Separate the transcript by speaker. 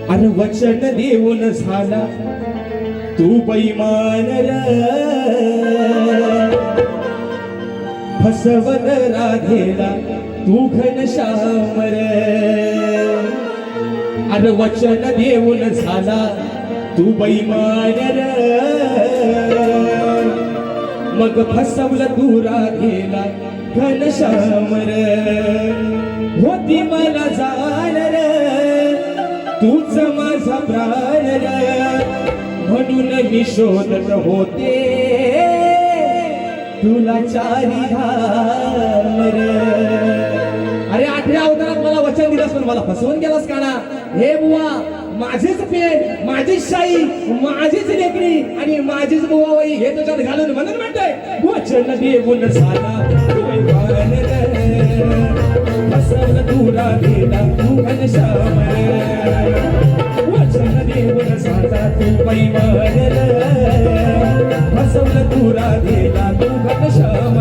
Speaker 1: अरे वचन देऊन झाला तू बैमान र फसवन राधेला तू घनश्याम र अरे वचन देऊन झाला तू बैमान र मग फसवलं तू राधेला घनश्याम र होती मला जाण र तूच माझा प्राण र म्हणून मी शोधत होते तुला चारी धाम र अरे 8व्या अवतारात मला वचन दिलंस पण मला फसवून गेलास का ना हे बुवा माझीच पेन माझीच शाई माझीच लेकरी आणि माझीच बुवाई हे तुझ्यात घालून म्हणून म्हणतोय वचन देऊन झाला तू बैमान र फसवलं तू राधेला तू घनश्याम वचन देऊन झाला तू बैमान र फसवलं तू राधेला तू घनश्याम